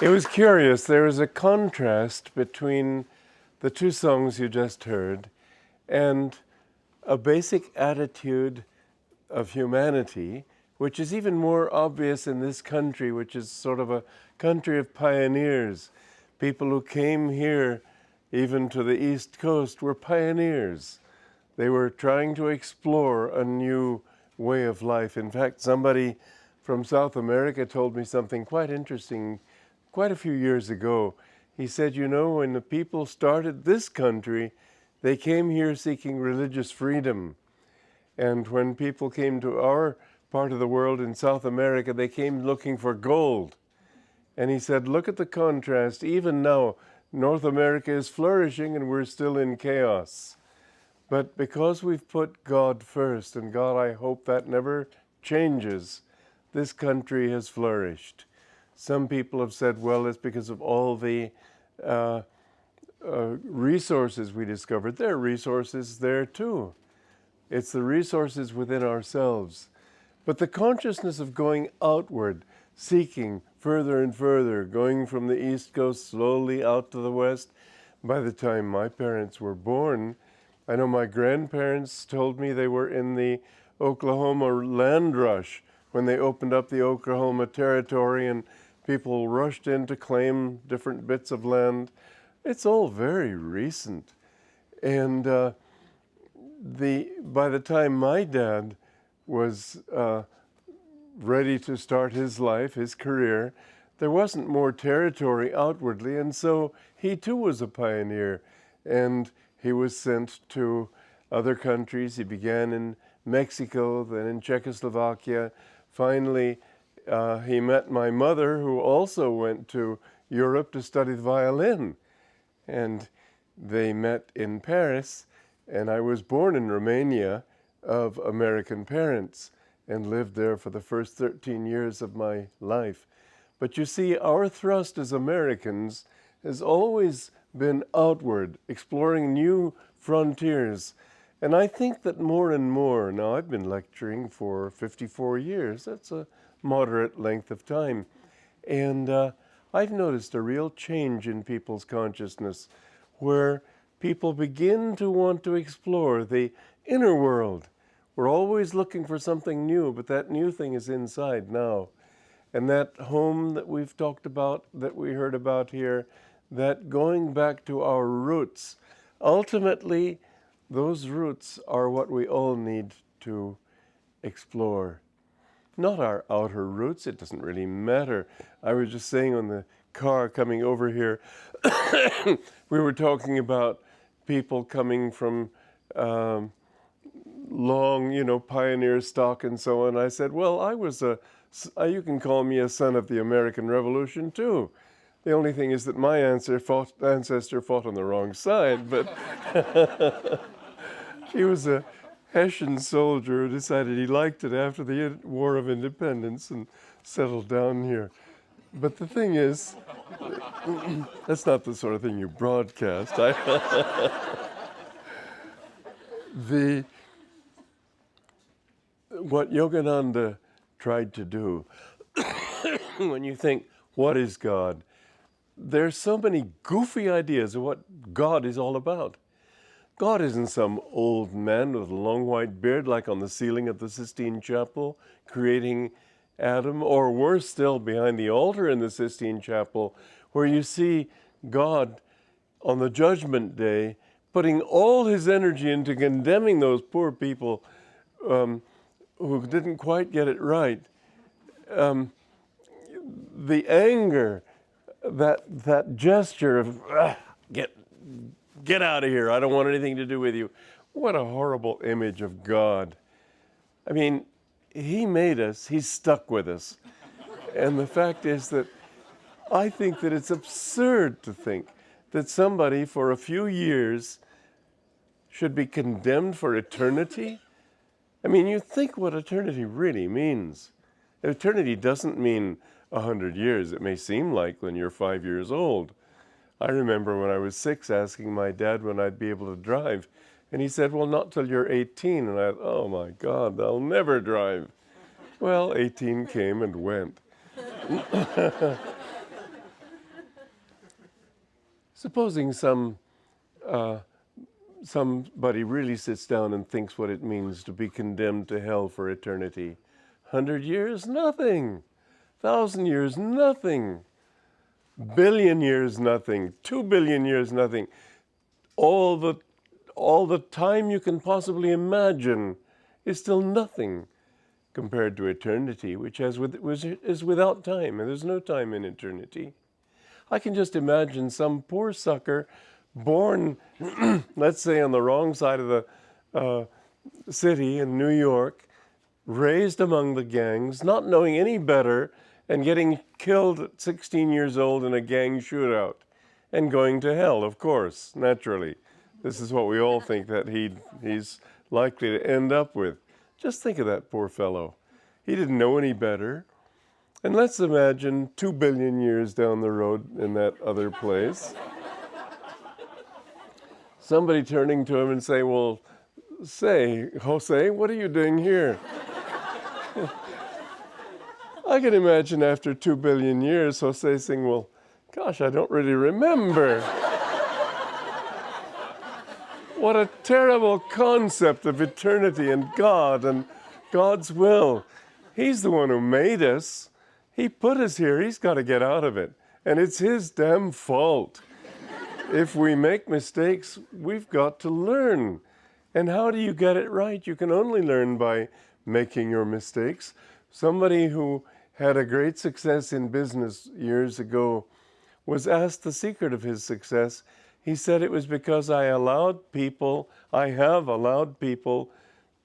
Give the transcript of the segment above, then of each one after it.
It was curious. There was a contrast between the two songs you just heard and a basic attitude of humanity, which is even more obvious in this country, which is sort of a country of pioneers. People who came here, even to the East Coast, were pioneers. They were trying to explore a new way of life. In fact, somebody from South America told me something quite interesting quite a few years ago. He said, you know, when the people started this country, they came here seeking religious freedom. And when people came to our part of the world in South America, they came looking for gold. And he said, look at the contrast. Even now, North America is flourishing and we're still in chaos. But because we've put God first, and God, I hope that never changes, this country has flourished. Some people have said, well, it's because of all the resources we discovered. There are resources there too. It's the resources within ourselves. But the consciousness of going outward, seeking further and further, going from the East Coast slowly out to the West. By the time my parents were born, I know my grandparents told me they were in the Oklahoma land rush when they opened up the Oklahoma Territory and people rushed in to claim different bits of land. It's all very recent. And by the time my dad was ready to start his life, his career, there wasn't more territory outwardly, and so he too was a pioneer. And he was sent to other countries. He began in Mexico, then in Czechoslovakia. Finally, he met my mother, who also went to Europe to study the violin. And they met in Paris, and I was born in Romania of American parents and lived there for the first 13 years of my life. But you see, our thrust as Americans has always been outward, exploring new frontiers. And I think that more and more, now I've been lecturing for 54 years, that's a moderate length of time, and I've noticed a real change in people's consciousness where people begin to want to explore the inner world. We're always looking for something new, but that new thing is inside now. And that home that we've talked about, that we heard about here, that going back to our roots, ultimately, those roots are what we all need to explore. Not our outer roots, it doesn't really matter. I was just saying on the car coming over here, we were talking about people coming from long, pioneer stock and so on. I said, well, you can call me a son of the American Revolution too. The only thing is that my ancestor fought on the wrong side, but he was a Hessian soldier who decided he liked it after the War of Independence and settled down here. But the thing is, that's not the sort of thing you broadcast. What Yogananda tried to do, when you think, what is God? There's so many goofy ideas of what God is all about. God isn't some old man with a long white beard like on the ceiling of the Sistine Chapel creating Adam, or worse still, behind the altar in the Sistine Chapel, where you see God on the Judgment Day putting all his energy into condemning those poor people who didn't quite get it right. The anger, that gesture of, get out of here, I don't want anything to do with you. What a horrible image of God. I mean, he made us, he's stuck with us. And the fact is that I think that it's absurd to think that somebody for a few years should be condemned for eternity. I mean, you think what eternity really means. Eternity doesn't mean 100 years. It may seem like when you're 5 years old. I remember when I was 6 asking my dad when I'd be able to drive. And he said, well, not till you're 18. And I thought, oh my God, I'll never drive. Well, 18 came and went. Supposing somebody really sits down and thinks what it means to be condemned to hell for eternity. 100 years, nothing. 1,000 years, nothing. Billion years, nothing. 2 billion years, nothing. All the time you can possibly imagine is still nothing compared to eternity, which is without time, and there's no time in eternity. I can just imagine some poor sucker born, let's say, on the wrong side of the city in New York, raised among the gangs, not knowing any better, and getting killed at 16 years old in a gang shootout, and going to hell, of course, naturally. This is what we all think that he's likely to end up with. Just think of that poor fellow. He didn't know any better. And let's imagine 2 billion years down the road in that other place, somebody turning to him and say, well, say, Jose, what are you doing here? I can imagine after 2 billion years, Jose saying, well, gosh, I don't really remember. What a terrible concept of eternity and God and God's will. He's the one who made us. He put us here. He's got to get out of it. And it's his damn fault. If we make mistakes, we've got to learn. And how do you get it right? You can only learn by making your mistakes. Somebody who had a great success in business years ago was asked the secret of his success. He said it was because I have allowed people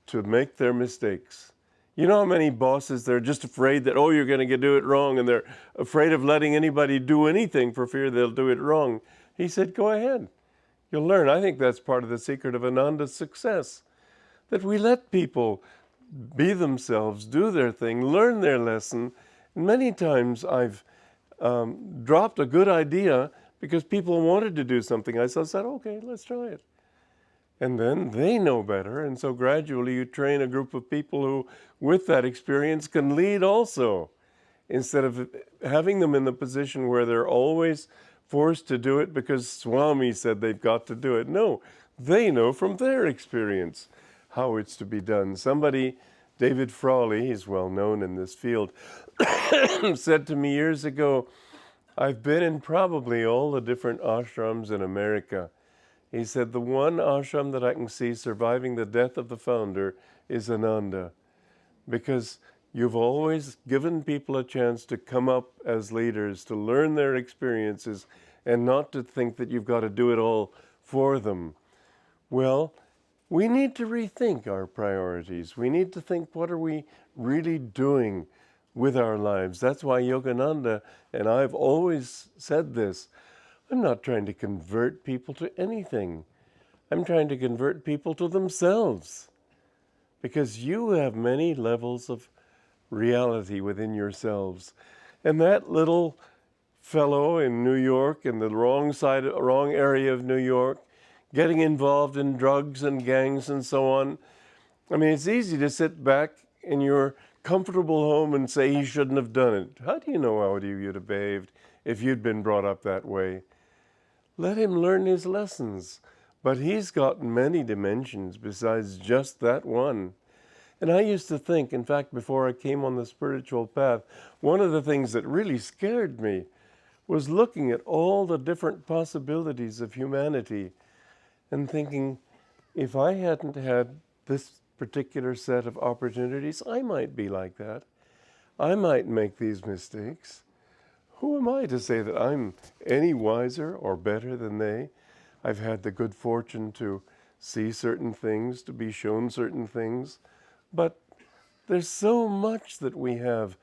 to make their mistakes. You know how many bosses, they're just afraid that, oh, you're going to do it wrong, and they're afraid of letting anybody do anything for fear they'll do it wrong. He said, go ahead. You'll learn. I think that's part of the secret of Ananda's success, that we let people be themselves, do their thing, learn their lesson. And many times I've dropped a good idea because people wanted to do something. I said, okay, let's try it. And then they know better, and so gradually you train a group of people who, with that experience, can lead also, instead of having them in the position where they're always forced to do it because Swami said they've got to do it. No, they know from their experience how it's to be done. Somebody, David Frawley, he's well known in this field, said to me years ago, I've been in probably all the different ashrams in America. He said, the one ashram that I can see surviving the death of the founder is Ananda, because you've always given people a chance to come up as leaders, to learn their experiences, and not to think that you've got to do it all for them. Well, we need to rethink our priorities. We need to think, what are we really doing with our lives? That's why Yogananda, and I've always said this, I'm not trying to convert people to anything. I'm trying to convert people to themselves. Because you have many levels of reality within yourselves. And that little fellow in New York, in the wrong area of New York, getting involved in drugs and gangs and so on. I mean, it's easy to sit back in your comfortable home and say he shouldn't have done it. How do you know how you'd have behaved if you'd been brought up that way? Let him learn his lessons. But he's got many dimensions besides just that one. And I used to think, in fact, before I came on the spiritual path, one of the things that really scared me was looking at all the different possibilities of humanity and thinking, if I hadn't had this particular set of opportunities, I might be like that. I might make these mistakes. Who am I to say that I'm any wiser or better than they? I've had the good fortune to see certain things, to be shown certain things, but there's so much that we have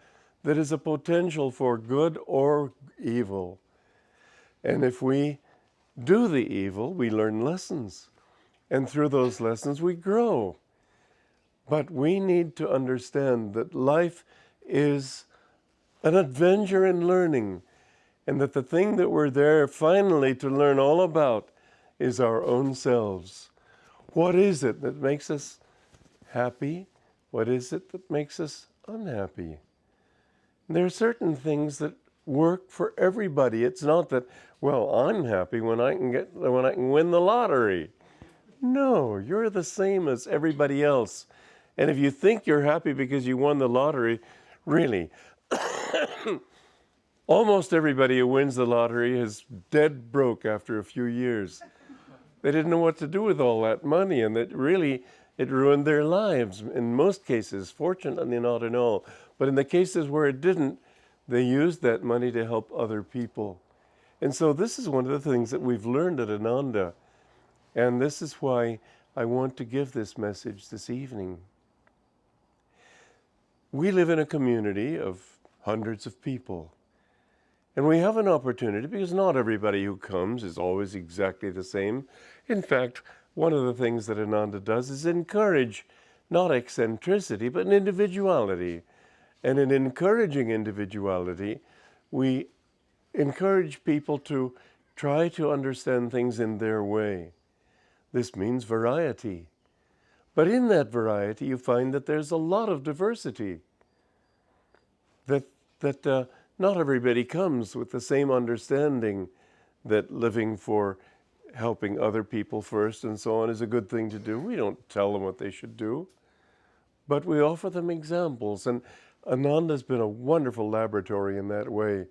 that is a potential for good or evil. And if we do the evil, we learn lessons. And through those lessons, we grow. But we need to understand that life is an adventure in learning, and that the thing that we're there finally to learn all about is our own selves. What is it that makes us happy? What is it that makes us unhappy? There are certain things that work for everybody. It's not that, well, I'm happy when I can win the lottery. No, you're the same as everybody else. And if you think you're happy because you won the lottery, really, almost everybody who wins the lottery is dead broke after a few years. They didn't know what to do with all that money, and it ruined their lives in most cases, fortunately not in all. But in the cases where it didn't, they used that money to help other people. And so this is one of the things that we've learned at Ananda. And this is why I want to give this message this evening. We live in a community of hundreds of people. And we have an opportunity, because not everybody who comes is always exactly the same. In fact, one of the things that Ananda does is encourage not eccentricity, but an individuality. And in encouraging individuality, we encourage people to try to understand things in their way. This means variety. But in that variety, you find that there's a lot of diversity. That not everybody comes with the same understanding that living for helping other people first and so on is a good thing to do. We don't tell them what they should do, but we offer them examples. And Ananda's been a wonderful laboratory in that way.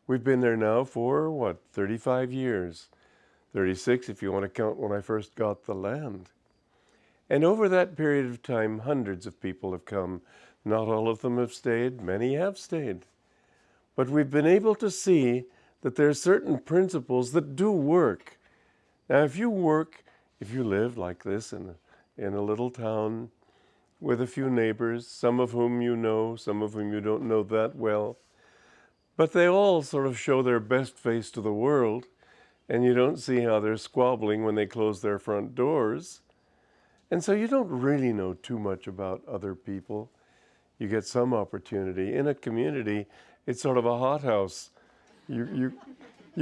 We've been there now for, 35 years. 36 if you want to count when I first got the land. And over that period of time, hundreds of people have come. Not all of them have stayed, many have stayed. But we've been able to see that there are certain principles that do work. Now, if you live like this in a little town with a few neighbors, some of whom you know, some of whom you don't know that well, but they all sort of show their best face to the world, and you don't see how they're squabbling when they close their front doors. And so you don't really know too much about other people. You get some opportunity. In a community, it's sort of a hothouse. You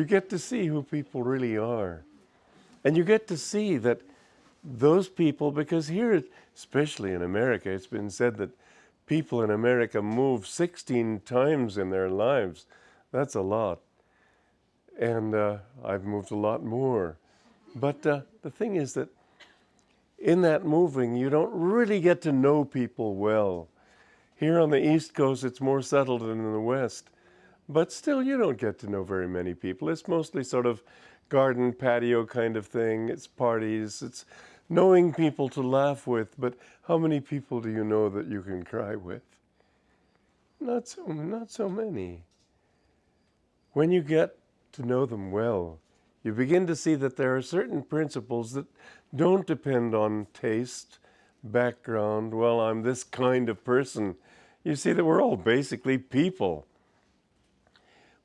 get to see who people really are. And you get to see that those people, because here, especially in America, it's been said that people in America move 16 times in their lives. That's a lot. And I've moved a lot more. But the thing is that in that moving, you don't really get to know people well. Here on the East Coast, it's more settled than in the West. But still, you don't get to know very many people. It's mostly sort of garden patio kind of thing. It's parties. It's knowing people to laugh with. But how many people do you know that you can cry with? Not so many. When you get to know them well, you begin to see that there are certain principles that don't depend on taste, background. Well, I'm this kind of person. You see that we're all basically people.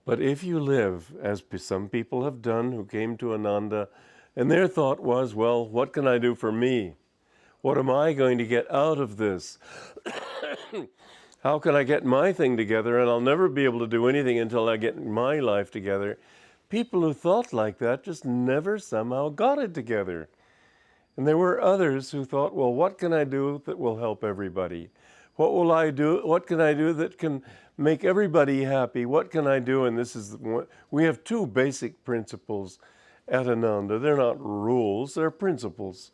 But if you live, as some people have done who came to Ananda, and their thought was, well, what can I do for me? What am I going to get out of this? How can I get my thing together? And I'll never be able to do anything until I get my life together. People who thought like that just never somehow got it together. And there were others who thought, well, what can I do that will help everybody? What will I do? What can I do that can make everybody happy? What can I do? And this is we have two basic principles at Ananda. They're not rules, they're principles,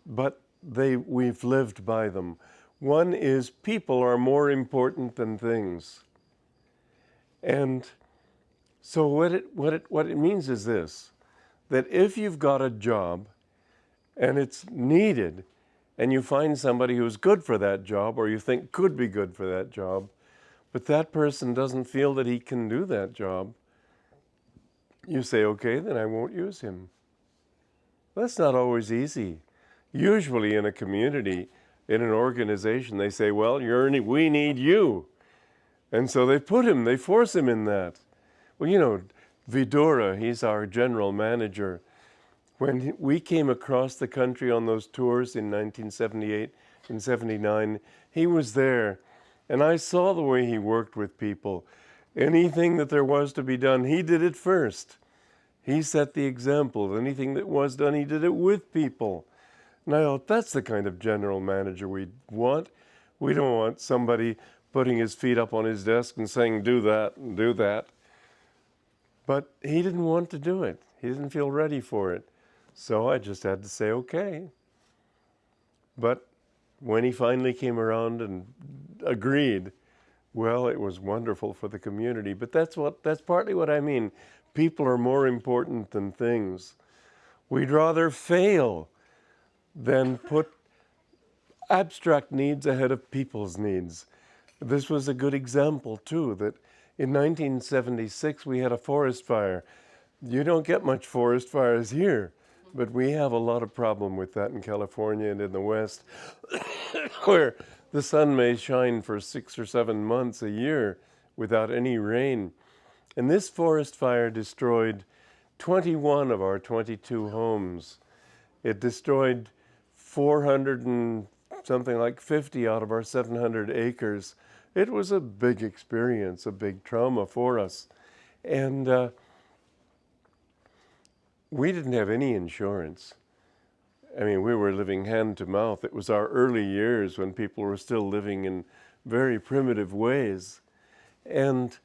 but we've lived by them. One is people are more important than things. And so what it means is this, that if you've got a job and it's needed, and you find somebody who's good for that job, or you think could be good for that job, but that person doesn't feel that he can do that job, you say, okay, then I won't use him. That's not always easy. Usually in a community, in an organization, they say, well, we need you. And so they force him in that. Well, Vidura, he's our general manager. When we came across the country on those tours in 1978 and 79, he was there. And I saw the way he worked with people. Anything that there was to be done, he did it first. He set the example. Anything that was done, he did it with people. And I thought, that's the kind of general manager we want. We don't want somebody putting his feet up on his desk and saying, do that and do that. But he didn't want to do it. He didn't feel ready for it. So I just had to say, okay. But when he finally came around and agreed, well, it was wonderful for the community. But that's partly what I mean. People are more important than things. We'd rather fail than put abstract needs ahead of people's needs. This was a good example, too, that in 1976 we had a forest fire. You don't get much forest fires here, but we have a lot of problem with that in California and in the West, where the sun may shine for 6 or 7 months a year without any rain. And this forest fire destroyed 21 of our 22 homes. It destroyed 400 and something like 50 out of our 700 acres. It was a big experience, a big trauma for us. And we didn't have any insurance. I mean, we were living hand to mouth. It was our early years when people were still living in very primitive ways. And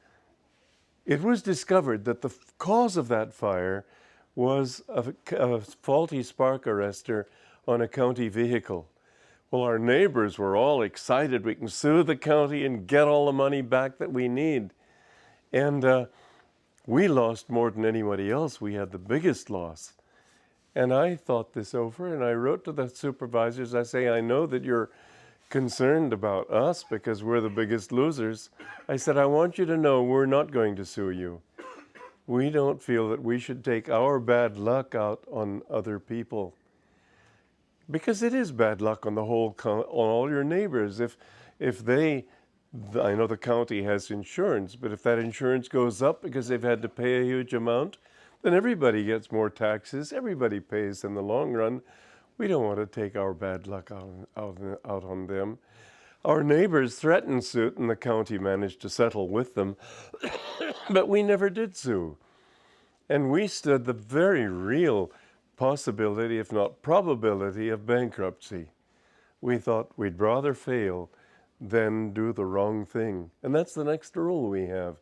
it was discovered that the cause of that fire was a faulty spark arrestor on a county vehicle. Well, our neighbors were all excited. We can sue the county and get all the money back that we need. And we lost more than anybody else. We had the biggest loss. And I thought this over, and I wrote to the supervisors. I say, I know that you're concerned about us because we're the biggest losers. I said, I want you to know we're not going to sue you. We don't feel that we should take our bad luck out on other people. Because it is bad luck on the whole, on all your neighbors. If they, I know the county has insurance, but if that insurance goes up because they've had to pay a huge amount, then everybody gets more taxes. Everybody pays in the long run. We don't want to take our bad luck out on them. Our neighbors threatened suit, and the county managed to settle with them, but we never did sue. And we stood the very real possibility, if not probability, of bankruptcy. We thought we'd rather fail than do the wrong thing. And that's the next rule we have.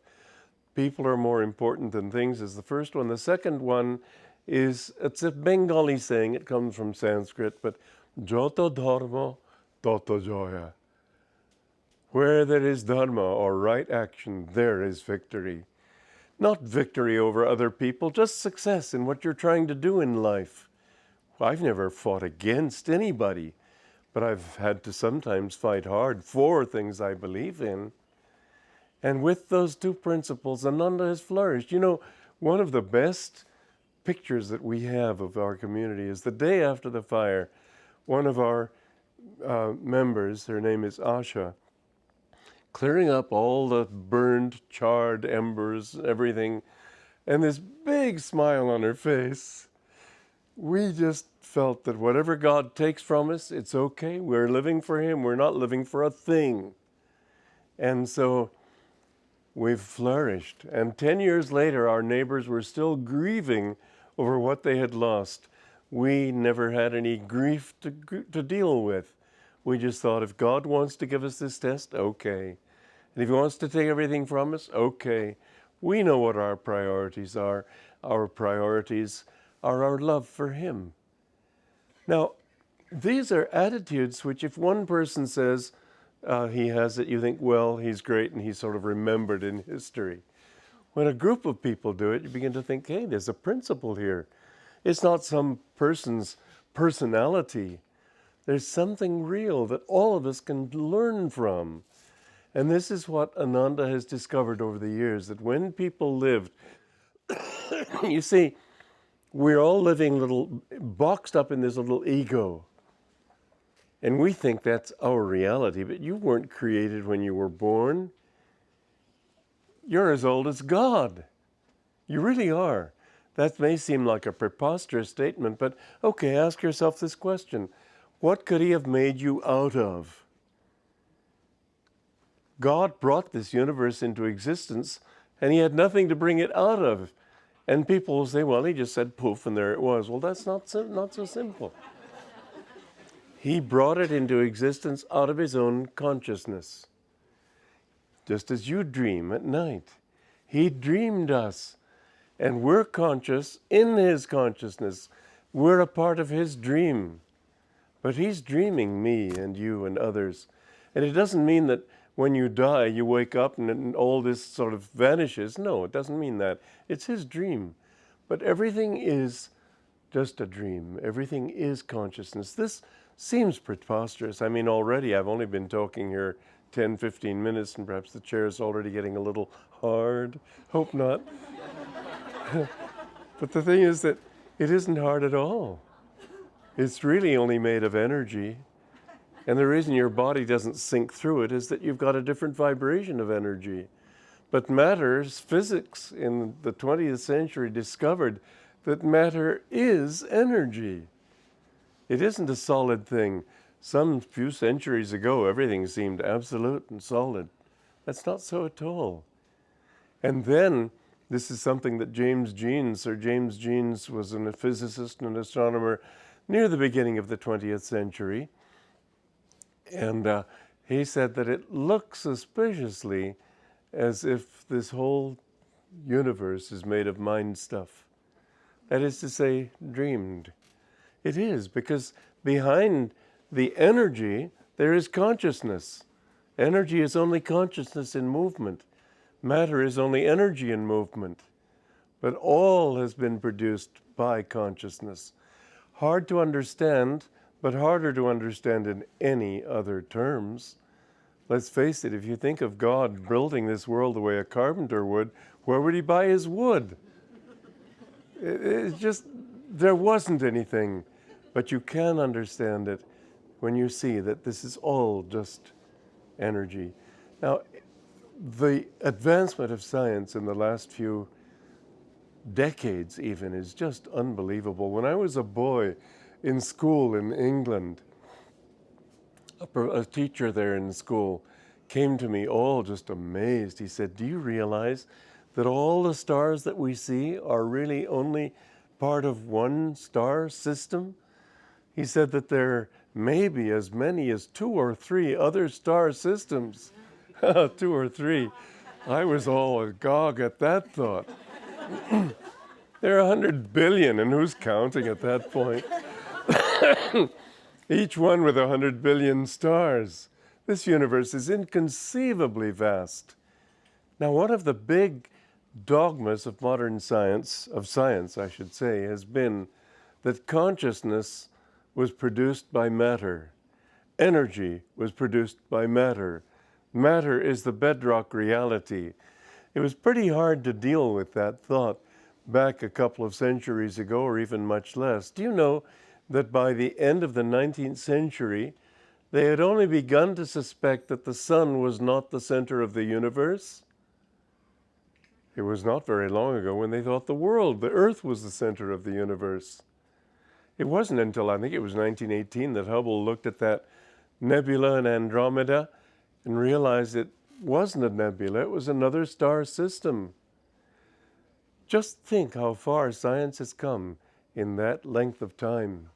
People are more important than things is the first one. The second one is, it's a Bengali saying, it comes from Sanskrit, but Joto dharma, toto joya. Where there is dharma or right action, there is victory. Not victory over other people, just success in what you're trying to do in life. I've never fought against anybody, but I've had to sometimes fight hard for things I believe in. And with those two principles, Ananda has flourished. You know, one of the best pictures that we have of our community is the day after the fire. One of our members, her name is Asha, clearing up all the burned, charred embers, everything, and this big smile on her face. We just felt that whatever God takes from us, it's okay. We're living for Him. We're not living for a thing. And so we've flourished. And 10 years later, our neighbors were still grieving over what they had lost. We never had any grief to deal with. We just thought, if God wants to give us this test, okay. And if He wants to take everything from us, okay. We know what our priorities are. Our priorities are our love for Him. Now, these are attitudes which, if one person says he has it, you think, well, he's great and he's sort of remembered in history. When a group of people do it, you begin to think, hey, there's a principle here. It's not some person's personality. There's something real that all of us can learn from. And this is what Ananda has discovered over the years, that when people lived, you see, we're all living boxed up in this little ego. And we think that's our reality, but you weren't created when you were born. You're as old as God. You really are. That may seem like a preposterous statement, but okay, ask yourself this question. What could He have made you out of? God brought this universe into existence, and He had nothing to bring it out of. And people will say, well, He just said poof, and there it was. Well, that's not so simple. He brought it into existence out of His own consciousness. Just as you dream at night. He dreamed us. And we're conscious in his consciousness. We're a part of his dream. But he's dreaming me and you and others. And it doesn't mean that when you die, you wake up and all this sort of vanishes. No, it doesn't mean that. It's his dream. But everything is just a dream. Everything is consciousness. This seems preposterous. I mean, already I've only been talking here 10, 15 minutes, and perhaps the chair is already getting a little hard. Hope not. But the thing is that it isn't hard at all. It's really only made of energy. And the reason your body doesn't sink through it is that you've got a different vibration of energy. But matter's physics in the 20th century discovered that matter is energy. It isn't a solid thing. Some few centuries ago, everything seemed absolute and solid. That's not so at all. And then, this is something that Sir James Jeans was a physicist and an astronomer near the beginning of the 20th century. And he said that it looks suspiciously as if this whole universe is made of mind stuff. That is to say, dreamed. It is, because behind the energy, there is consciousness. Energy is only consciousness in movement. Matter is only energy in movement. But all has been produced by consciousness. Hard to understand, but harder to understand in any other terms. Let's face it, if you think of God building this world the way a carpenter would, where would he buy his wood? It's just, there wasn't anything. But you can understand it when you see that this is all just energy. Now, the advancement of science in the last few decades even is just unbelievable. When I was a boy in school in England, a teacher there in school came to me all just amazed. He said, "Do you realize that all the stars that we see are really only part of one star system?" He said that there may be as many as 2 or 3 other star systems. 2 or 3. I was all agog at that thought. There are 100 billion, and who's counting at that point? Each one with 100 billion stars. This universe is inconceivably vast. Now, one of the big dogmas of modern science, I should say, has been that consciousness was produced by matter. Energy was produced by matter. Matter is the bedrock reality. It was pretty hard to deal with that thought back a couple of centuries ago, or even much less. Do you know that by the end of the 19th century, they had only begun to suspect that the sun was not the center of the universe? It was not very long ago when they thought the earth was the center of the universe. It wasn't until, I think it was 1918, that Hubble looked at that nebula in Andromeda and realized it wasn't a nebula, it was another star system. Just think how far science has come in that length of time.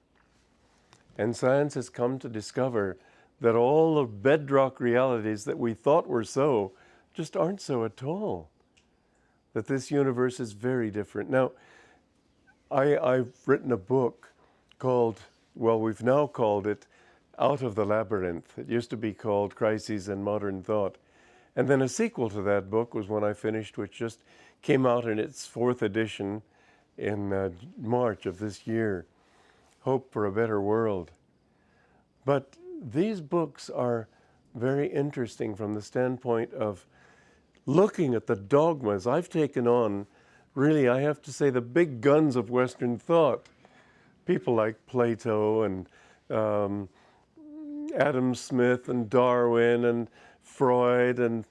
And science has come to discover that all the bedrock realities that we thought were so just aren't so at all. That this universe is very different. Now, I've written a book called, well, we've now called it Out of the Labyrinth. It used to be called Crises in Modern Thought. And then a sequel to that book was one I finished, which just came out in its 4th edition in March of this year, Hope for a Better World. But these books are very interesting from the standpoint of looking at the dogmas. I've taken on, really, I have to say, the big guns of Western thought. People like Plato and Adam Smith and Darwin and Freud and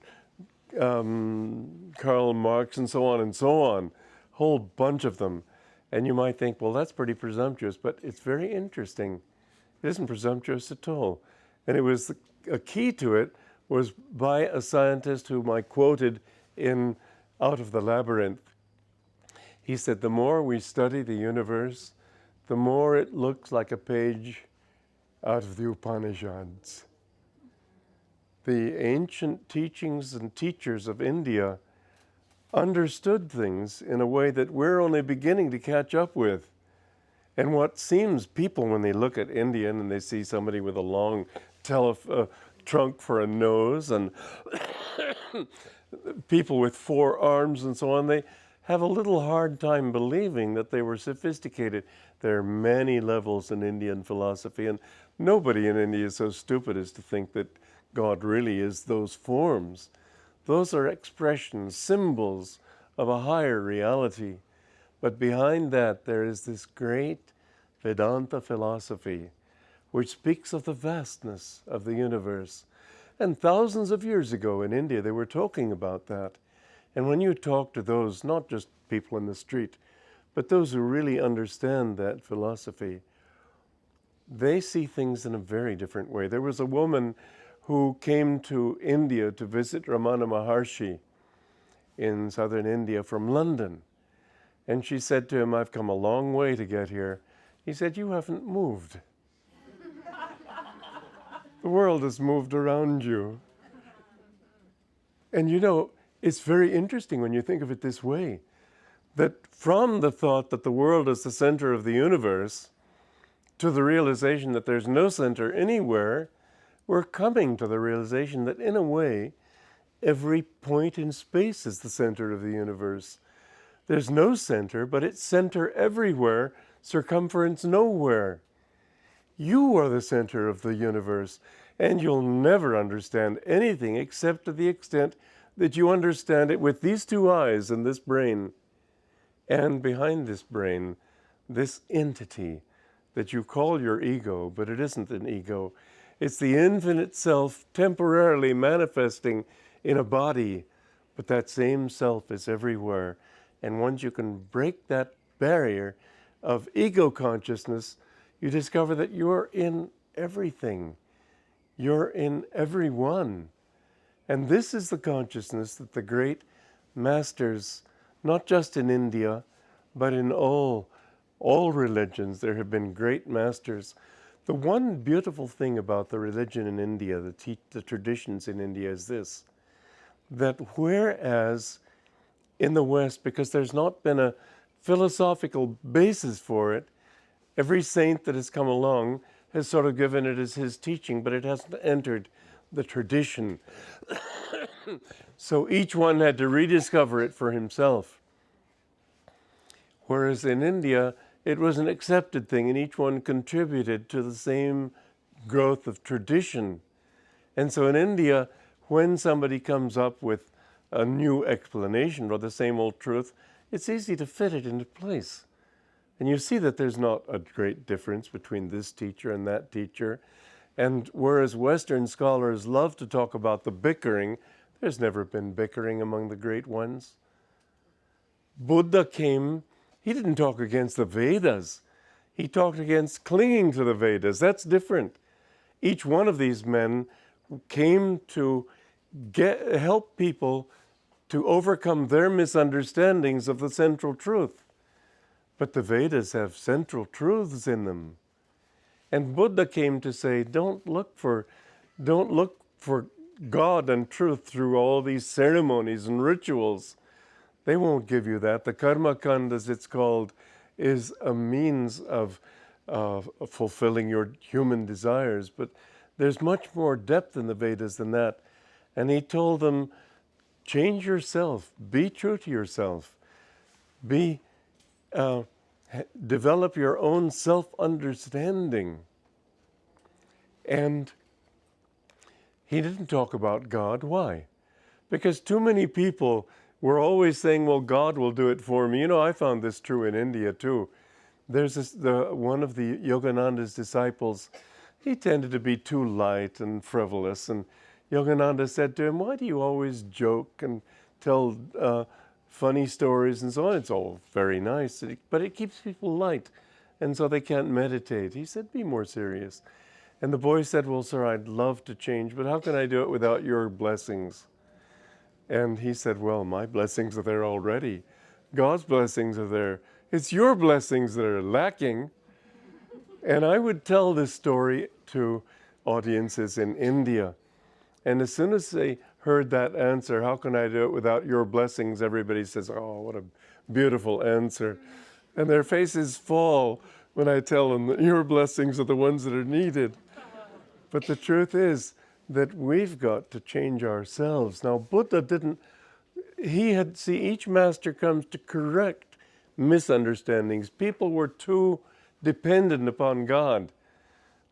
Karl Marx and so on, a whole bunch of them. And you might think, well, that's pretty presumptuous, but it's very interesting. It isn't presumptuous at all. And it was, a key to it was by a scientist whom I quoted in Out of the Labyrinth. He said, the more we study the universe, the more it looks like a page out of the Upanishads. The ancient teachings and teachers of India understood things in a way that we're only beginning to catch up with. And what seems, people, when they look at India and they see somebody with a long trunk for a nose and people with 4 arms and so on, they have a little hard time believing that they were sophisticated. There are many levels in Indian philosophy, and nobody in India is so stupid as to think that God really is those forms. Those are expressions, symbols of a higher reality. But behind that, there is this great Vedanta philosophy, which speaks of the vastness of the universe. And thousands of years ago in India, they were talking about that. And when you talk to those, not just people in the street, but those who really understand that philosophy, they see things in a very different way. There was a woman who came to India to visit Ramana Maharshi in southern India from London. And she said to him, "I've come a long way to get here." He said, "You haven't moved. The world has moved around you." And you know, it's very interesting when you think of it this way, that from the thought that the world is the center of the universe to the realization that there's no center anywhere, we're coming to the realization that in a way, every point in space is the center of the universe. There's no center, but it's center everywhere, circumference nowhere. You are the center of the universe, and you'll never understand anything except to the extent that you understand it with these 2 eyes and this brain. And behind this brain, this entity that you call your ego, but it isn't an ego. It's the infinite self temporarily manifesting in a body, but that same self is everywhere. And once you can break that barrier of ego consciousness, you discover that you're in everything. You're in everyone. And this is the consciousness that the great masters, not just in India, but in all religions, there have been great masters. The one beautiful thing about the religion in India, the traditions in India is this, that whereas in the West, because there's not been a philosophical basis for it, every saint that has come along has sort of given it as his teaching, but it hasn't entered the tradition. So each one had to rediscover it for himself. Whereas in India, it was an accepted thing, and each one contributed to the same growth of tradition. And so in India, when somebody comes up with a new explanation or the same old truth, it's easy to fit it into place. And you see that there's not a great difference between this teacher and that teacher. And whereas Western scholars love to talk about the bickering, there's never been bickering among the great ones. Buddha came, he didn't talk against the Vedas. He talked against clinging to the Vedas. That's different. Each one of these men came to help people to overcome their misunderstandings of the central truth. But the Vedas have central truths in them. And Buddha came to say, don't look for God and truth through all these ceremonies and rituals. They won't give you that. The karma kand, as it's called, is a means of fulfilling your human desires. But there's much more depth in the Vedas than that. And he told them, change yourself. Be true to yourself. Develop your own self-understanding. And he didn't talk about God. Why? Because too many people were always saying, well, God will do it for me. You know, I found this true in India too. There's one of the Yogananda's disciples, he tended to be too light and frivolous. And Yogananda said to him, why do you always joke and tell funny stories and so on? It's all very nice, but it keeps people light, and so they can't meditate. He said, be more serious. And the boy said, well, sir, I'd love to change, but how can I do it without your blessings? And he said, well, my blessings are there already. God's blessings are there. It's your blessings that are lacking. And I would tell this story to audiences in India. And as soon as they heard that answer, how can I do it without your blessings? Everybody says, oh, what a beautiful answer. And their faces fall when I tell them that your blessings are the ones that are needed. But the truth is that we've got to change ourselves. Now, Buddha didn't, each master comes to correct misunderstandings. People were too dependent upon God,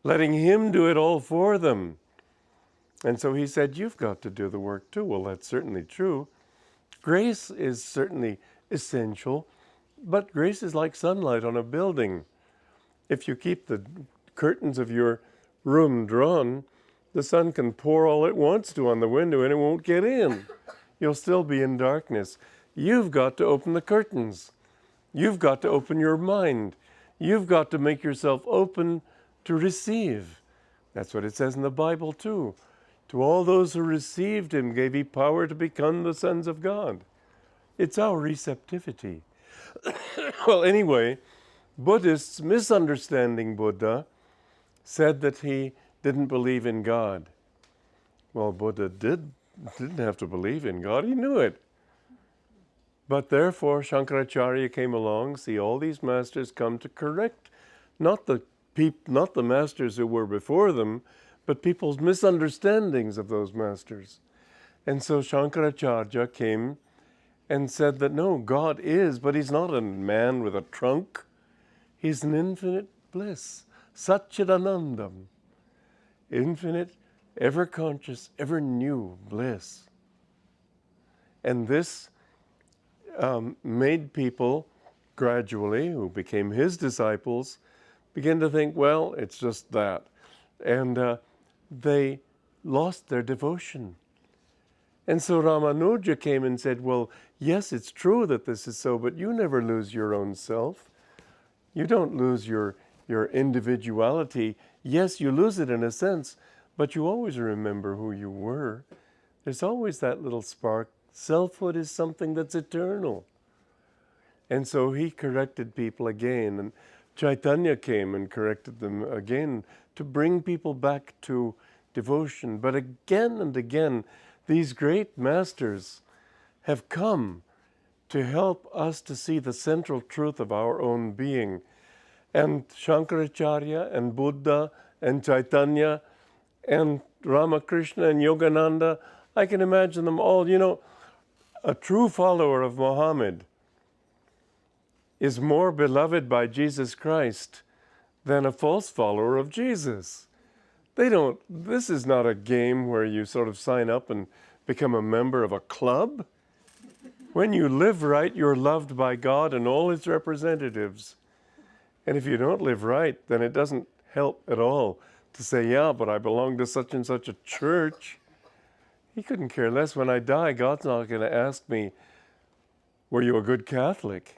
letting him do it all for them. And so he said, you've got to do the work too. Well, that's certainly true. Grace is certainly essential, but grace is like sunlight on a building. If you keep the curtains of your room drawn, the sun can pour all it wants to on the window and it won't get in. You'll still be in darkness. You've got to open the curtains. You've got to open your mind. You've got to make yourself open to receive. That's what it says in the Bible too. To all those who received him gave he power to become the sons of God. It's our receptivity. Well, anyway, Buddhists, misunderstanding Buddha, said that he didn't believe in God. Well, Buddha didn't have to believe in God. He knew it. But therefore, Shankaracharya came along, see all these masters come to correct, not the masters who were before them, but people's misunderstandings of those masters. And so Shankaracharya came and said that no, God is, but he's not a man with a trunk. He's an infinite bliss, Satchidanandam, infinite, ever-conscious, ever-new bliss. And this made people gradually, who became his disciples, begin to think, well, it's just that. And they lost their devotion. And so Ramanuja came and said, well, yes, it's true that this is so, but you never lose your own self. You don't lose your individuality. Yes, you lose it in a sense, but you always remember who you were. There's always that little spark. Selfhood is something that's eternal. And so he corrected people again, and Chaitanya came and corrected them again to bring people back to devotion. But again and again, these great masters have come to help us to see the central truth of our own being. And Shankaracharya and Buddha and Chaitanya and Ramakrishna and Yogananda, I can imagine them all. You know, a true follower of Muhammad is more beloved by Jesus Christ than a false follower of Jesus. This is not a game where you sort of sign up and become a member of a club. When you live right, you're loved by God and all his representatives. And if you don't live right, then it doesn't help at all to say, yeah, but I belong to such and such a church. He couldn't care less. When I die, God's not going to ask me, were you a good Catholic?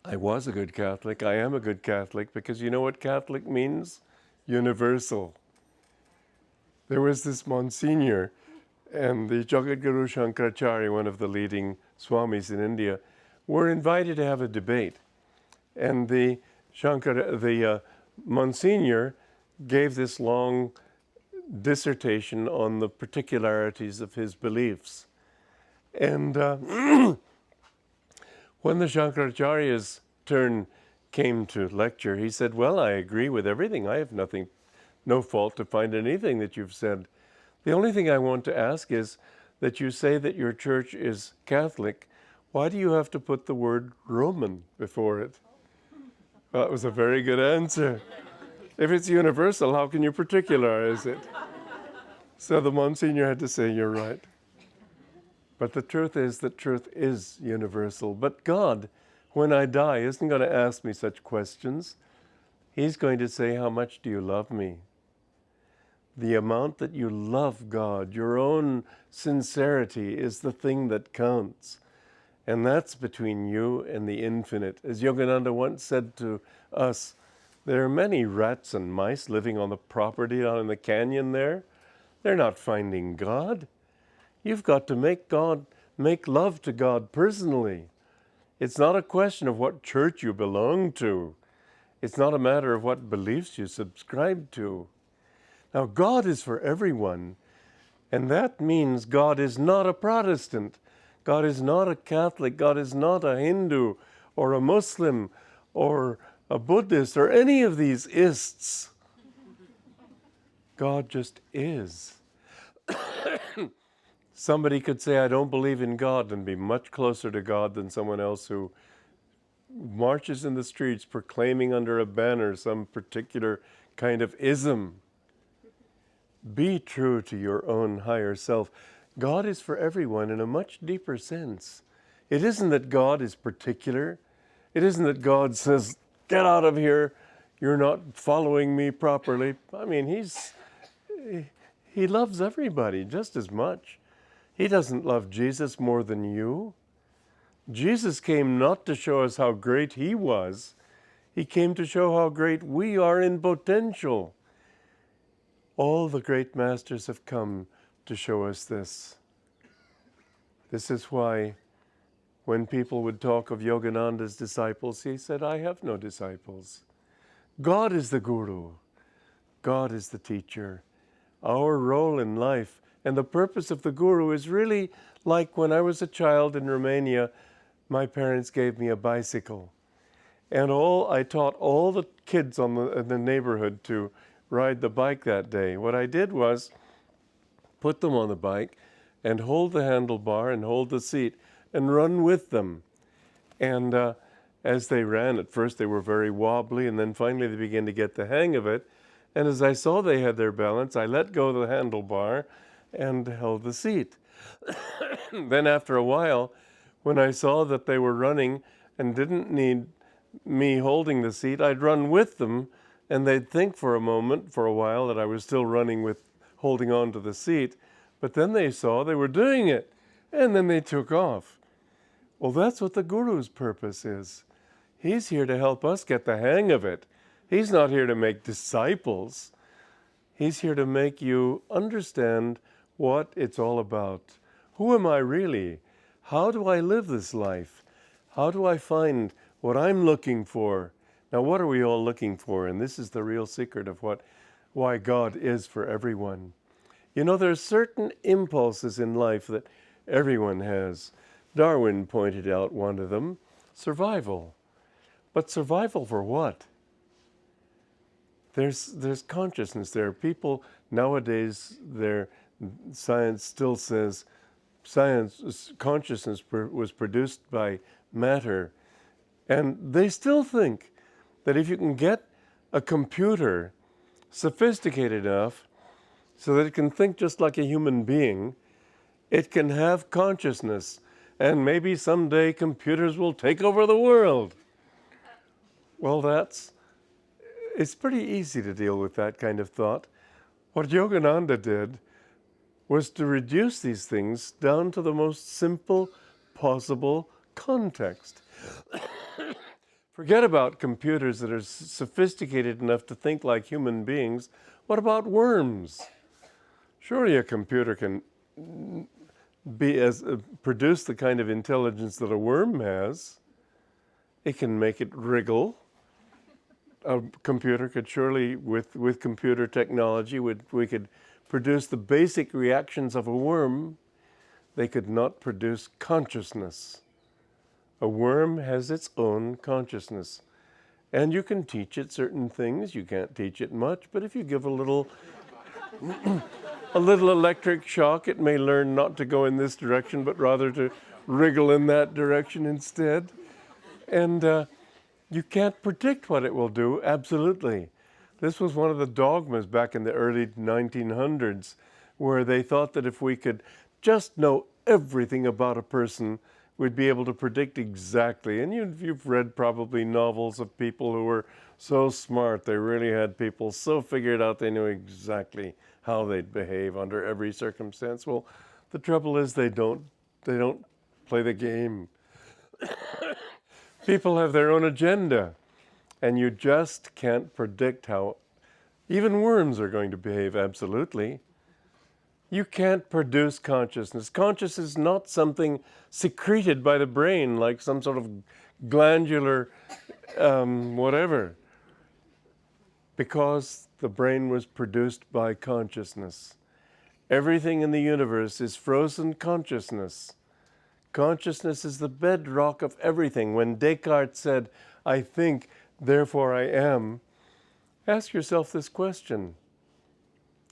I was a good Catholic. I am a good Catholic, because you know what Catholic means? Universal. There was this Monsignor, and the Jagadguru Shankaracharya, one of the leading Swamis in India, were invited to have a debate. And the Monsignor gave this long dissertation on the particularities of his beliefs. And when the Shankaracharya's turn came to lecture, he said, well, I agree with everything. I have no fault to find anything that you've said. The only thing I want to ask is that you say that your church is Catholic. Why do you have to put the word Roman before it? Well, that was a very good answer. If it's universal, how can you particularize it? So the Monsignor had to say, you're right. But the truth is that truth is universal. But God, when I die, isn't going to ask me such questions. He's going to say, how much do you love me? The amount that you love God, your own sincerity, is the thing that counts. And that's between you and the infinite. As Yogananda once said to us, there are many rats and mice living on the property down in the canyon there. They're not finding God. You've got to make love to God personally. It's not a question of what church you belong to. It's not a matter of what beliefs you subscribe to. Now, God is for everyone. And that means God is not a Protestant. God is not a Catholic. God is not a Hindu or a Muslim or a Buddhist or any of these ists. God just is. Somebody could say, I don't believe in God, and be much closer to God than someone else who marches in the streets proclaiming under a banner some particular kind of ism. Be true to your own higher self. God is for everyone in a much deeper sense. It isn't that God is particular. It isn't that God says, get out of here, you're not following me properly. I mean, he loves everybody just as much. He doesn't love Jesus more than you. Jesus came not to show us how great he was. He came to show how great we are in potential. All the great masters have come to show us this. This is why when people would talk of Yogananda's disciples, he said, I have no disciples. God is the guru. God is the teacher. Our role in life and the purpose of the guru is really like when I was a child in Romania, my parents gave me a bicycle. And I taught all the kids in the neighborhood to ride the bike that day. What I did was put them on the bike and hold the handlebar and hold the seat and run with them. And as they ran, at first they were very wobbly, and then finally they began to get the hang of it. And as I saw they had their balance, I let go of the handlebar and held the seat. Then after a while, when I saw that they were running and didn't need me holding the seat, I'd run with them, and they'd think for a while, that I was still running with holding on to the seat. But then they saw they were doing it, and then they took off. Well, that's what the guru's purpose is. He's here to help us get the hang of it. He's not here to make disciples. He's here to make you understand what it's all about. Who am I really? How do I live this life? How do I find what I'm looking for? Now, what are we all looking for? And this is the real secret of why God is for everyone. You know, there are certain impulses in life that everyone has. Darwin pointed out one of them, survival. But survival for what? There's consciousness there. People nowadays, science still says consciousness was produced by matter. And they still think that if you can get a computer sophisticated enough so that it can think just like a human being, it can have consciousness. And maybe someday computers will take over the world. Well, it's pretty easy to deal with that kind of thought. What Yogananda did was to reduce these things down to the most simple possible context. Forget about computers that are sophisticated enough to think like human beings. What about worms? Surely a computer can produce the kind of intelligence that a worm has. It can make it wriggle. A computer could surely, with computer technology, we could produce the basic reactions of a worm. They could not produce consciousness. A worm has its own consciousness. And you can teach it certain things. You can't teach it much, but if you give a little electric shock, it may learn not to go in this direction, but rather to wriggle in that direction instead. And you can't predict what it will do, absolutely. This was one of the dogmas back in the early 1900s, where they thought that if we could just know everything about a person, we'd be able to predict exactly. And you've read probably novels of people who were so smart, they really had people so figured out they knew exactly how they'd behave under every circumstance. Well, the trouble is they don't play the game. People have their own agenda, and you just can't predict how even worms are going to behave, absolutely. You can't produce consciousness. Consciousness is not something secreted by the brain, like some sort of glandular whatever, because the brain was produced by consciousness. Everything in the universe is frozen consciousness. Consciousness is the bedrock of everything. When Descartes said, "I think, therefore I am," ask yourself this question.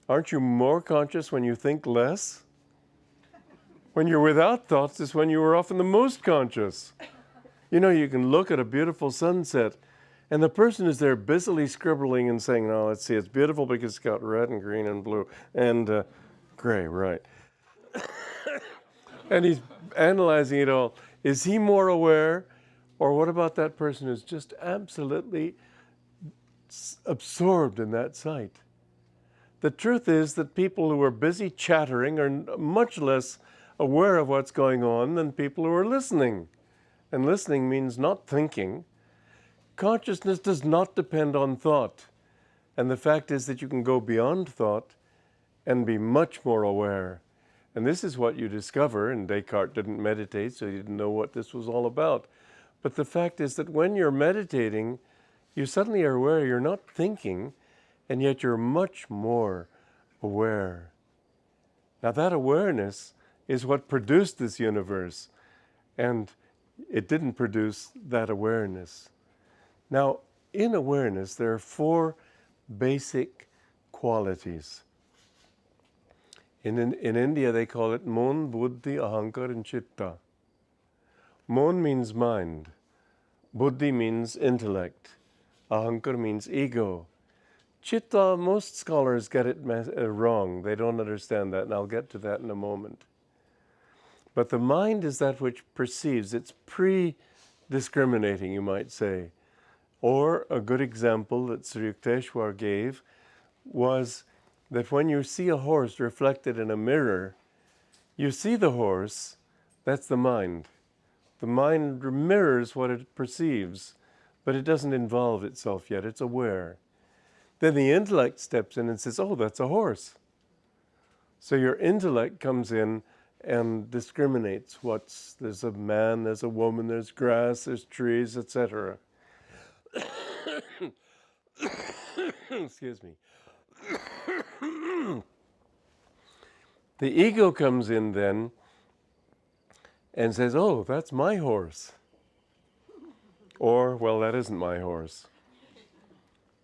Aren't you more conscious when you think less? When you're without thoughts is when you are often the most conscious. You know, you can look at a beautiful sunset and the person is there busily scribbling and saying, "No, let's see, it's beautiful because it's got red and green and blue and gray, right." And he's analyzing it all. Is he more aware? Or what about that person who's just absolutely absorbed in that sight? The truth is that people who are busy chattering are much less aware of what's going on than people who are listening. And listening means not thinking. Consciousness does not depend on thought. And the fact is that you can go beyond thought and be much more aware. And this is what you discover, and Descartes didn't meditate, so he didn't know what this was all about. But the fact is that when you're meditating, you suddenly are aware you're not thinking, and yet you're much more aware. Now that awareness is what produced this universe, and it didn't produce that awareness. Now, in awareness, there are 4 basic qualities. In India, they call it Mon, Buddhi, Ahankar, and Chitta. Mon means mind. Buddhi means intellect. Ahankar means ego. Chitta, most scholars get it wrong. They don't understand that, and I'll get to that in a moment. But the mind is that which perceives. It's pre-discriminating, you might say. Or a good example that Sri Yukteswar gave was that when you see a horse reflected in a mirror, you see the horse, that's the mind. The mind mirrors what it perceives, but it doesn't involve itself yet, it's aware. Then the intellect steps in and says, "Oh, that's a horse." So your intellect comes in and discriminates there's a man, there's a woman, there's grass, there's trees, etc. Excuse me. The ego comes in then and says, "Oh, that's my horse." Or, "Well, that isn't my horse."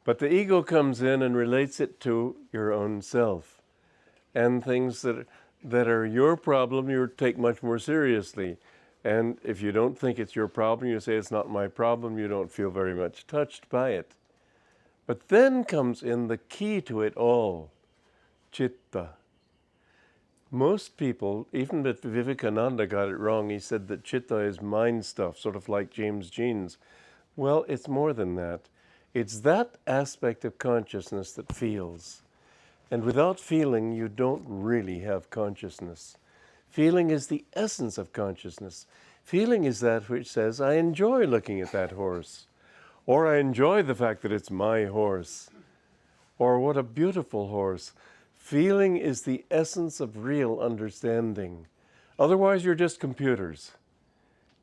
But the ego comes in and relates it to your own self. And things that are your problem, you take much more seriously. And if you don't think it's your problem, you say, "It's not my problem," you don't feel very much touched by it. But then comes in the key to it all, Chitta. Most people, even if Vivekananda got it wrong, he said that Chitta is mind stuff, sort of like James Jeans. Well, it's more than that. It's that aspect of consciousness that feels. And without feeling, you don't really have consciousness. Feeling is the essence of consciousness. Feeling is that which says, "I enjoy looking at that horse," or "I enjoy the fact that it's my horse," or "What a beautiful horse." Feeling is the essence of real understanding. Otherwise, you're just computers.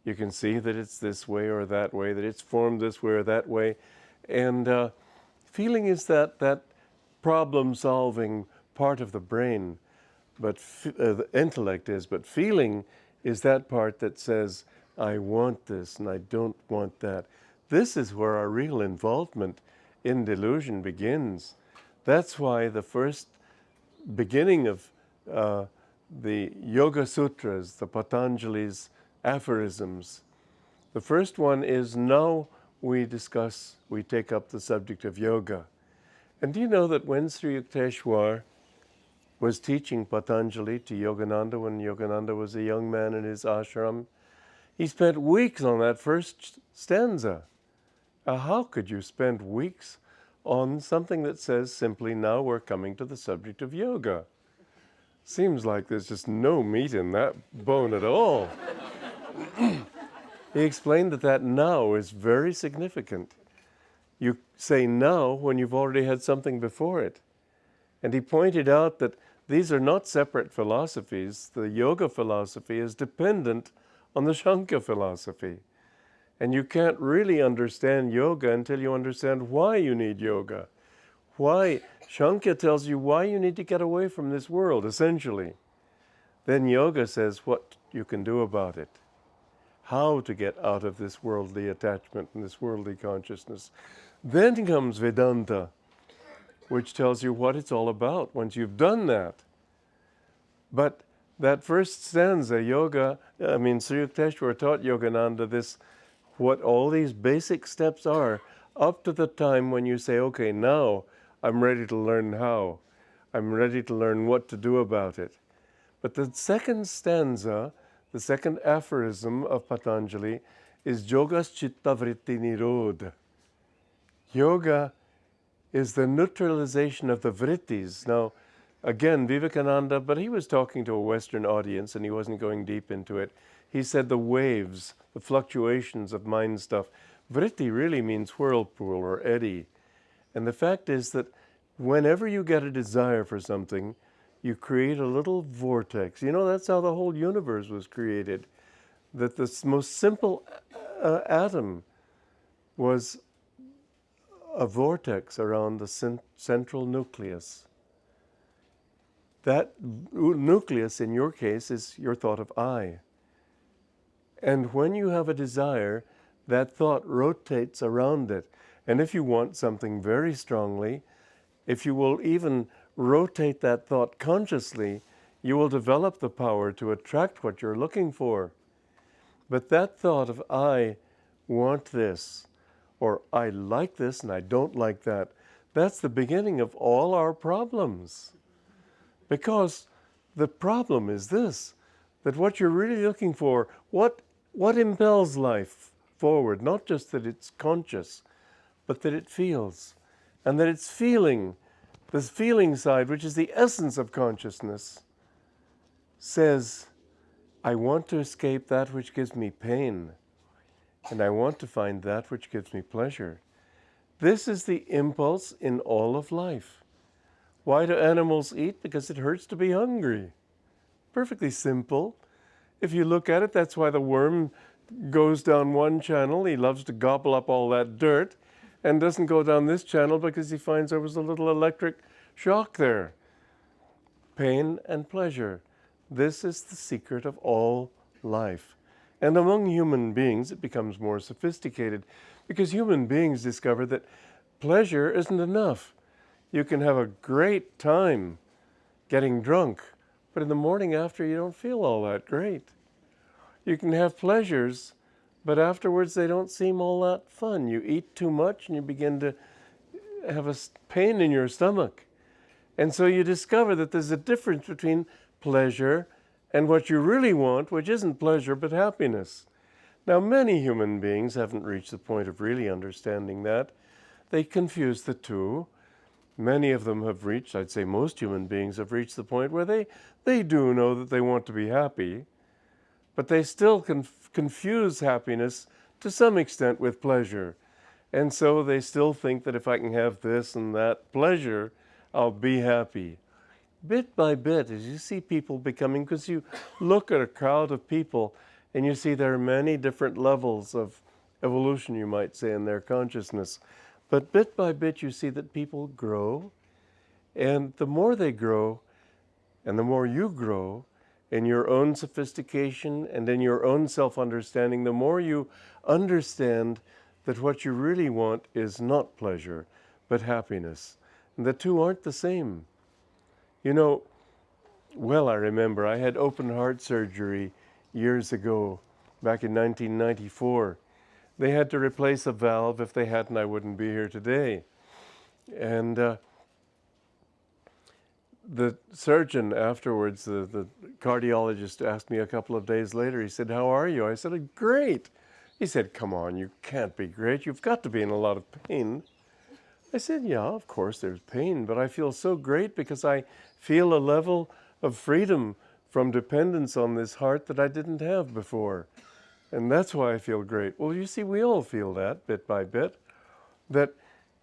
You can see that it's this way or that way, that it's formed this way or that way. And feeling is that problem-solving part of the brain, but the intellect is. But feeling is that part that says, "I want this and I don't want that." This is where our real involvement in delusion begins. That's why the first beginning of the Yoga Sutras, the Patanjali's aphorisms, the first one is, "Now we take up the subject of yoga." And do you know that when Sri Yukteswar was teaching Patanjali to Yogananda, when Yogananda was a young man in his ashram, he spent weeks on that first stanza. How could you spend weeks on something that says simply, "Now we're coming to the subject of yoga"? Seems like there's just no meat in that bone at all. He explained that now is very significant. You say now when you've already had something before it. And he pointed out that these are not separate philosophies. The yoga philosophy is dependent on the Sankhya philosophy. And you can't really understand yoga until you understand why you need yoga. why, Shankya tells you why you need to get away from this world, essentially. Then yoga says what you can do about it, how to get out of this worldly attachment and this worldly consciousness. Then comes Vedanta, which tells you what it's all about once you've done that. But that first stanza, Sri Yukteswar taught Yogananda this, what all these basic steps are, up to the time when you say, okay, now I'm ready to learn how. I'm ready to learn what to do about it. But the second stanza, the second aphorism of Patanjali is Yogas Chitta Vritti Nirodha. Yoga is the neutralization of the vrittis. Now, again, Vivekananda, but he was talking to a Western audience and he wasn't going deep into it. He said the waves, the fluctuations of mind stuff. Vritti really means whirlpool or eddy. And the fact is that whenever you get a desire for something, you create a little vortex. You know, that's how the whole universe was created. That the most simple atom was a vortex around the central nucleus. That nucleus, in your case, is your thought of I. And when you have a desire, that thought rotates around it. And if you want something very strongly, if you will even rotate that thought consciously, you will develop the power to attract what you're looking for. But that thought of I want this, or I like this and I don't like that, that's the beginning of all our problems. Because the problem is this, that what you're really looking for, what impels life forward, not just that it's conscious, but that it feels, and that it's feeling. This feeling side, which is the essence of consciousness, says, I want to escape that which gives me pain, and I want to find that which gives me pleasure. This is the impulse in all of life. Why do animals eat? Because it hurts to be hungry. Perfectly simple. If you look at it, that's why the worm goes down one channel. He loves to gobble up all that dirt, and doesn't go down this channel because he finds there was a little electric shock there. Pain and pleasure. This is the secret of all life. And among human beings, it becomes more sophisticated because human beings discover that pleasure isn't enough. You can have a great time getting drunk, but in the morning after, you don't feel all that great. You can have pleasures, but afterwards they don't seem all that fun. You eat too much and you begin to have a pain in your stomach. And so you discover that there's a difference between pleasure and what you really want, which isn't pleasure but happiness. Now, many human beings haven't reached the point of really understanding that. They confuse the two. Many of them have reached, I'd say most human beings have reached the point where they do know that they want to be happy, but they still confuse happiness to some extent with pleasure. And so they still think that if I can have this and that pleasure, I'll be happy. Bit by bit, as you see people becoming, because you look at a crowd of people and you see there are many different levels of evolution, you might say, in their consciousness. But bit by bit, you see that people grow, and the more they grow, and the more you grow in your own sophistication and in your own self-understanding, the more you understand that what you really want is not pleasure, but happiness. And the two aren't the same. You know, well, I remember I had open heart surgery years ago, back in 1994. They had to replace a valve. If they hadn't, I wouldn't be here today. And the surgeon afterwards, the cardiologist, asked me a couple of days later, he said, "How are you?" I said, "Great." He said, "Come on, you can't be great. You've got to be in a lot of pain." I said, "Yeah, of course there's pain, but I feel so great because I feel a level of freedom from dependence on this heart that I didn't have before. And that's why I feel great." Well, you see, we all feel that bit by bit, that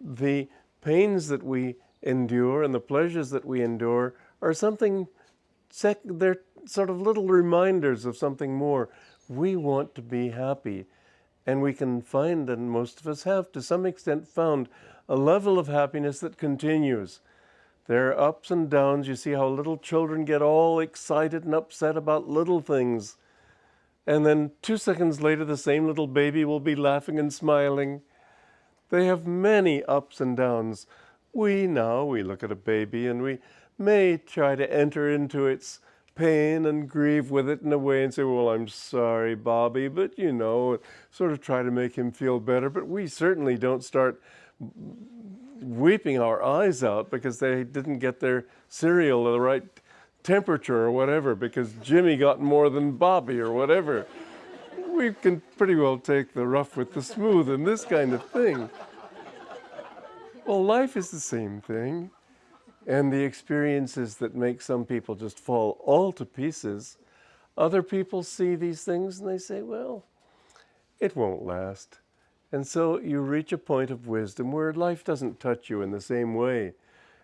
the pains that we endure and the pleasures that we endure are something, they're sort of little reminders of something more. We want to be happy. And we can find, and most of us have to some extent found, a level of happiness that continues. There are ups and downs. You see how little children get all excited and upset about little things. And then 2 seconds later, the same little baby will be laughing and smiling. They have many ups and downs. We look at a baby and we may try to enter into its pain and grieve with it in a way and say, well, I'm sorry, Bobby, but sort of try to make him feel better. But we certainly don't start weeping our eyes out because they didn't get their cereal at the right temperature or whatever, because Jimmy got more than Bobby or whatever. We can pretty well take the rough with the smooth and this kind of thing. Well, life is the same thing. And the experiences that make some people just fall all to pieces, other people see these things and they say, well, it won't last. And so you reach a point of wisdom where life doesn't touch you in the same way.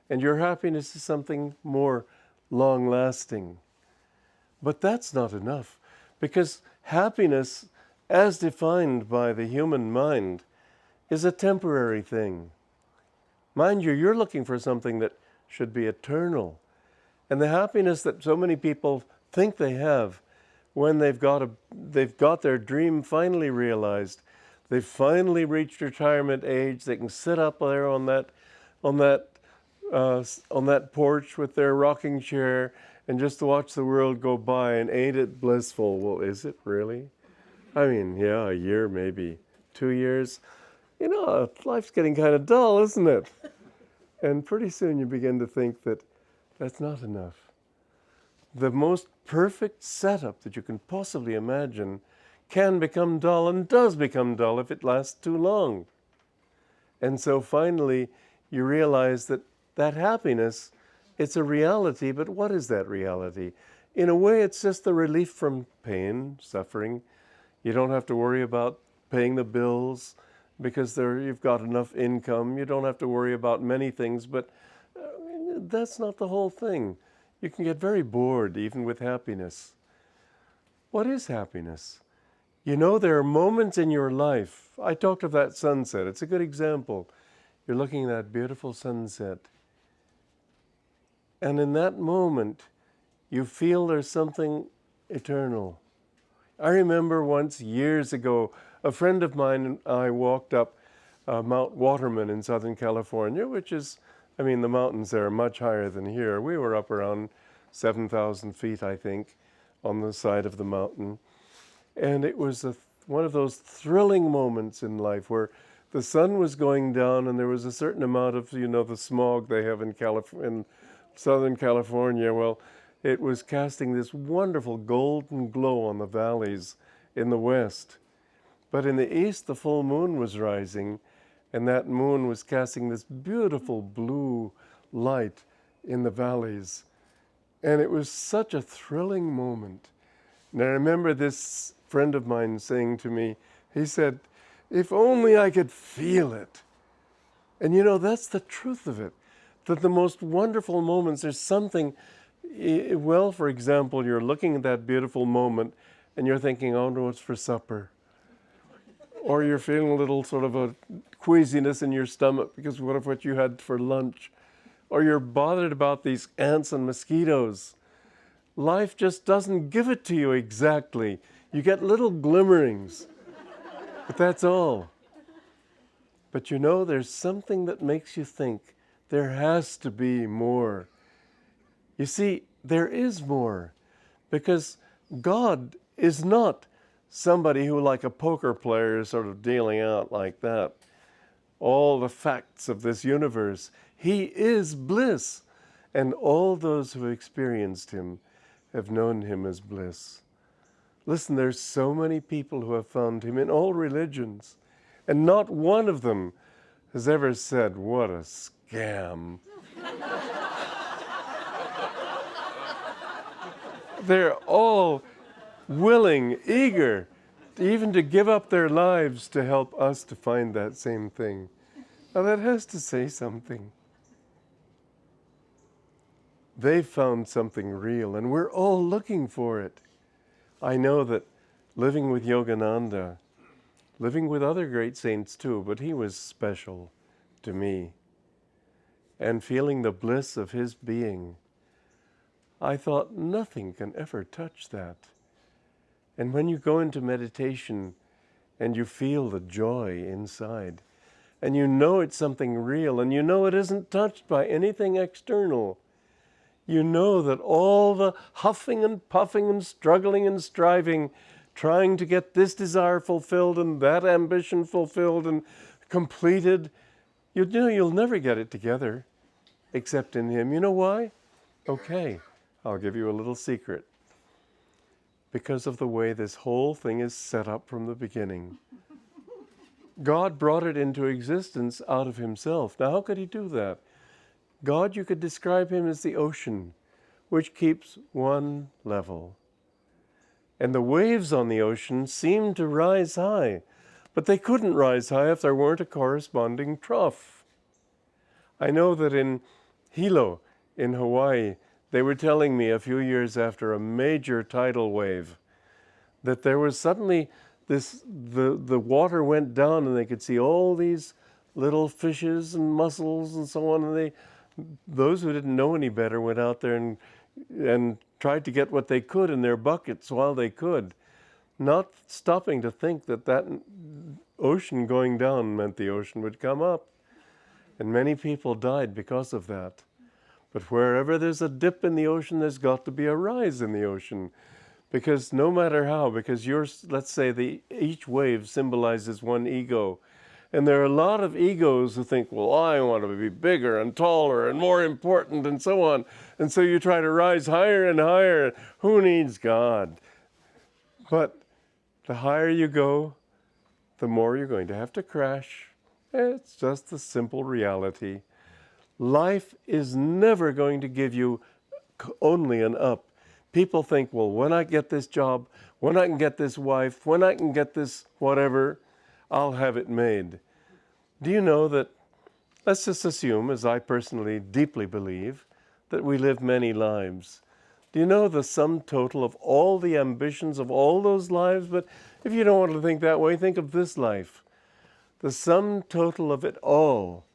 And your happiness is something more long-lasting. But that's not enough, because happiness, as defined by the human mind, is a temporary thing. Mind you, you're looking for something that should be eternal. And the happiness that so many people think they have when they've got their dream finally realized, they've finally reached retirement age, they can sit up there on that porch with their rocking chair and just watch the world go by, and ain't it blissful? Well, is it really? I mean, yeah, a year, maybe 2 years. Life's getting kind of dull, isn't it? And pretty soon you begin to think that that's not enough. The most perfect setup that you can possibly imagine can become dull, and does become dull if it lasts too long. And so finally you realize that happiness, it's a reality, but what is that reality? In a way, it's just the relief from pain, suffering. You don't have to worry about paying the bills, because you've got enough income. You don't have to worry about many things, but that's not the whole thing. You can get very bored even with happiness. What is happiness? There are moments in your life. I talked of that sunset. It's a good example. You're looking at that beautiful sunset. And in that moment, you feel there's something eternal. I remember once, years ago, a friend of mine and I walked up Mount Waterman in Southern California, which is, the mountains there are much higher than here. We were up around 7,000 feet, I think, on the side of the mountain. And it was one of those thrilling moments in life where the sun was going down and there was a certain amount of, the smog they have in Southern California. Well, it was casting this wonderful golden glow on the valleys in the west. But in the east, the full moon was rising, and that moon was casting this beautiful blue light in the valleys. And it was such a thrilling moment. And I remember this friend of mine saying to me, he said, if only I could feel it. And that's the truth of it, that the most wonderful moments, there's something, well, for example, you're looking at that beautiful moment and you're thinking, oh no, it's for supper. Or you're feeling a little sort of a queasiness in your stomach because what you had for lunch. Or you're bothered about these ants and mosquitoes. Life just doesn't give it to you exactly. You get little glimmerings, but that's all. But there's something that makes you think there has to be more. You see, there is more, because God is not somebody who, like a poker player, is sort of dealing out like that all the facts of this universe. He is bliss, and all those who have experienced him have known him as bliss. Listen, there's so many people who have found him in all religions, and not one of them has ever said, what a scam. They're all willing, eager, even to give up their lives to help us to find that same thing. Now that has to say something. They've found something real, and we're all looking for it. I know that living with Yogananda, living with other great saints too, but he was special to me. And feeling the bliss of his being, I thought nothing can ever touch that. And when you go into meditation and you feel the joy inside, and you know it's something real, and you know it isn't touched by anything external, you know that all the huffing and puffing and struggling and striving, trying to get this desire fulfilled and that ambition fulfilled and completed, you know you'll never get it together except in him. You know why? Okay, I'll give you a little secret. Because of the way this whole thing is set up from the beginning. God brought it into existence out of himself. Now, how could he do that? God, you could describe him as the ocean, which keeps one level. And the waves on the ocean seemed to rise high, but they couldn't rise high if there weren't a corresponding trough. I know that in Hilo, in Hawaii, they were telling me a few years after a major tidal wave that there was suddenly the water went down and they could see all these little fishes and mussels and so on, and those who didn't know any better went out there and tried to get what they could in their buckets while they could, not stopping to think that ocean going down meant the ocean would come up. And many people died because of that. But wherever there's a dip in the ocean, there's got to be a rise in the ocean. Because no matter how, because let's say each wave symbolizes one ego. And there are a lot of egos who think, well, I want to be bigger and taller and more important and so on. And so you try to rise higher and higher. Who needs God? But the higher you go, the more you're going to have to crash. It's just the simple reality. Life is never going to give you only an up. People think, well, when I get this job, when I can get this wife, when I can get this whatever, I'll have it made. Do you know that, let's just assume, as I personally deeply believe, that we live many lives. Do you know the sum total of all the ambitions of all those lives? But if you don't want to think that way, think of this life. The sum total of it all,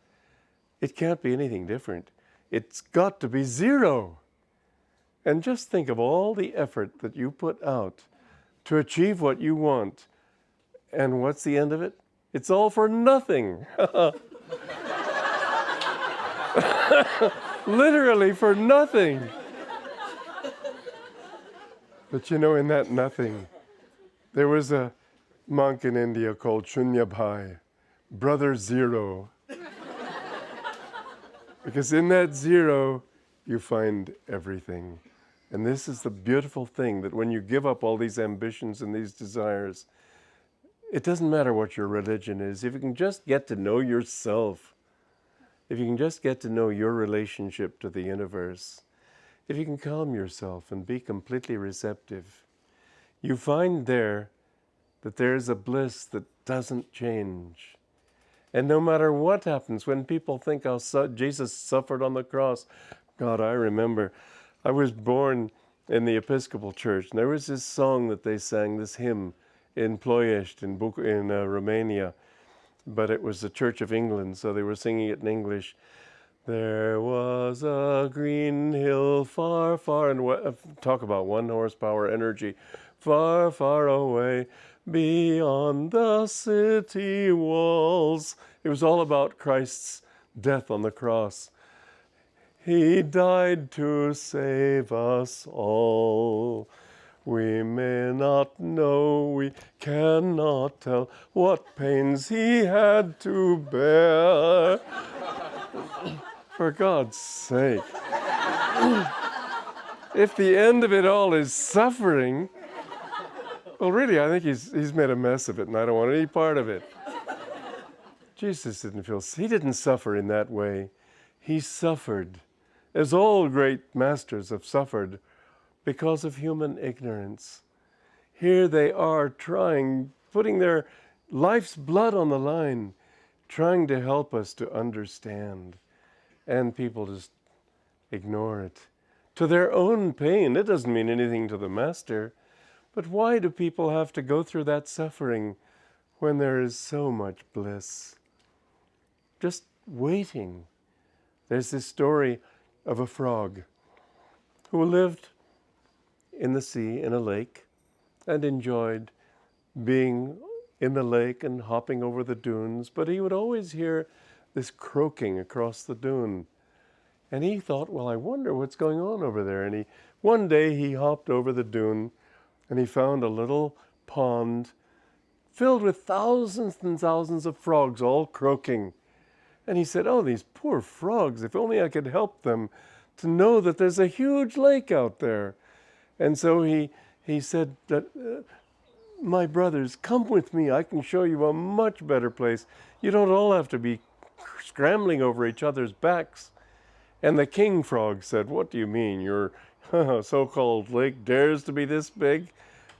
it can't be anything different. It's got to be zero. And just think of all the effort that you put out to achieve what you want. And what's the end of it? It's all for nothing. Literally for nothing. But you know, in that nothing, there was a monk in India called Shunyabhai, Brother Zero. Because in that zero, you find everything. And this is the beautiful thing, that when you give up all these ambitions and these desires, it doesn't matter what your religion is. If you can just get to know yourself, if you can just get to know your relationship to the universe, if you can calm yourself and be completely receptive, you find there that there's a bliss that doesn't change. And no matter what happens, when people think how Jesus suffered on the cross, God, I remember, I was born in the Episcopal Church, and there was this song that they sang, this hymn in Ploiești, in Romania, but it was the Church of England, so they were singing it in English. There was a green hill far, far, and talk about 1 horsepower energy, far, far away, beyond the city walls. It was all about Christ's death on the cross. He died to save us all. We may not know, we cannot tell what pains he had to bear. For God's sake. If the end of it all is suffering, well, really, I think he's made a mess of it, and I don't want any part of it. Jesus he didn't suffer in that way. He suffered, as all great masters have suffered, because of human ignorance. Here they are putting their life's blood on the line, trying to help us to understand. And people just ignore it. To their own pain. It doesn't mean anything to the master. But why do people have to go through that suffering when there is so much bliss, just waiting. There's this story of a frog who lived in the sea, in a lake, and enjoyed being in the lake and hopping over the dunes, but he would always hear this croaking across the dune. And he thought, well, I wonder what's going on over there. And one day he hopped over the dune and he found a little pond filled with thousands and thousands of frogs all croaking. And he said, oh, these poor frogs, if only I could help them to know that there's a huge lake out there. And so he said that, my brothers, come with me. I can show you a much better place. You don't all have to be scrambling over each other's backs. And the king frog said, what do you mean? Your so-called lake dares to be this big?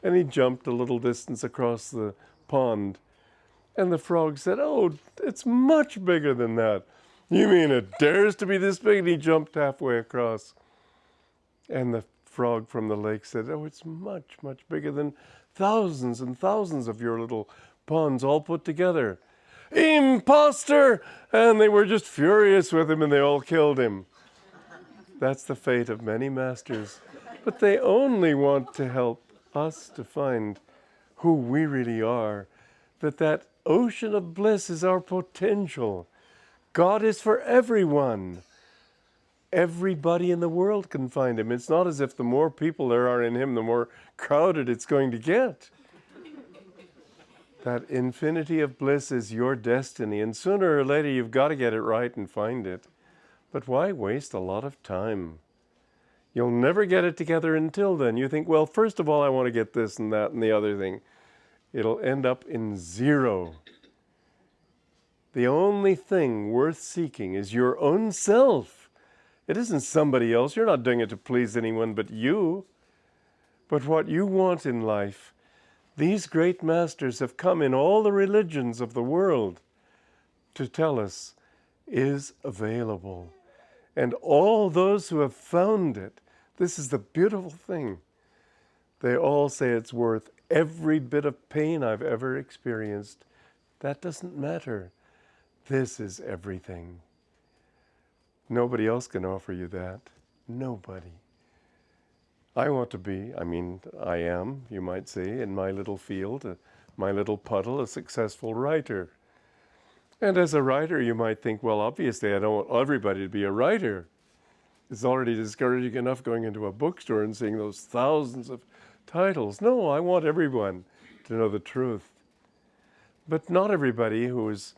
And he jumped a little distance across the pond. And the frog said, oh, it's much bigger than that. You mean it dares to be this big? And he jumped halfway across. And the frog from the lake said, oh, it's much, much bigger than thousands and thousands of your little ponds all put together. Imposter! And they were just furious with him and they all killed him. That's the fate of many masters. But they only want to help us to find who we really are. That ocean of bliss is our potential. God is for everyone. Everybody in the world can find him. It's not as if the more people there are in him, the more crowded it's going to get. That infinity of bliss is your destiny, and sooner or later you've got to get it right and find it. But why waste a lot of time? You'll never get it together until then. You think, well, first of all, I want to get this and that and the other thing. It'll end up in zero. The only thing worth seeking is your own self. It isn't somebody else. You're not doing it to please anyone but you. But what you want in life, these great masters have come in all the religions of the world to tell us is available. And all those who have found it, this is the beautiful thing, they all say it's worth every bit of pain I've ever experienced. That doesn't matter. This is everything. Nobody else can offer you that. Nobody. I want to be, I am, you might say, in my little field, my little puddle, a successful writer. And as a writer, you might think, well, obviously I don't want everybody to be a writer. It's already discouraging enough going into a bookstore and seeing those thousands of titles. No, I want everyone to know the truth. But not everybody who has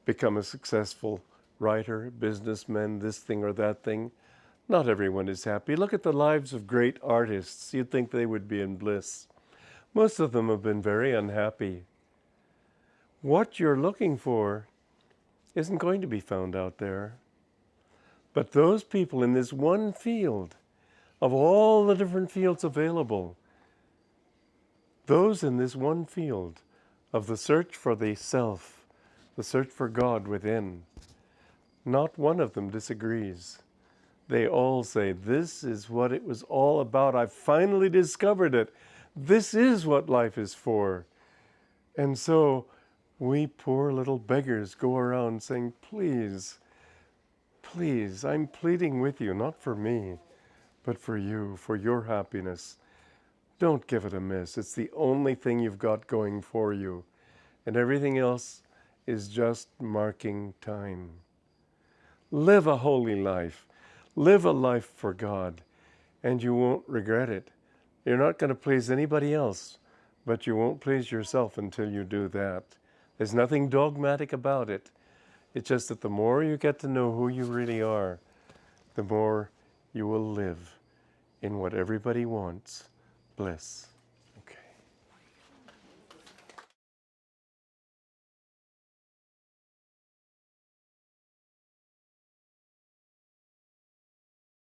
become a successful writer, businessman, this thing or that thing, not everyone is happy. Look at the lives of great artists. You'd think they would be in bliss. Most of them have been very unhappy. What you're looking for isn't going to be found out there. But those people in this one field, of all the different fields available, those in this one field of the search for the self, the search for God within, not one of them disagrees. They all say, this is what it was all about. I've finally discovered it. This is what life is for. And so we poor little beggars go around saying, please, please, I'm pleading with you, not for me, but for you, for your happiness. Don't give it a miss. It's the only thing you've got going for you. And everything else is just marking time. Live a holy life. Live a life for God, and you won't regret it. You're not going to please anybody else, but you won't please yourself until you do that. There's nothing dogmatic about it. It's just that the more you get to know who you really are, the more you will live in what everybody wants, bliss.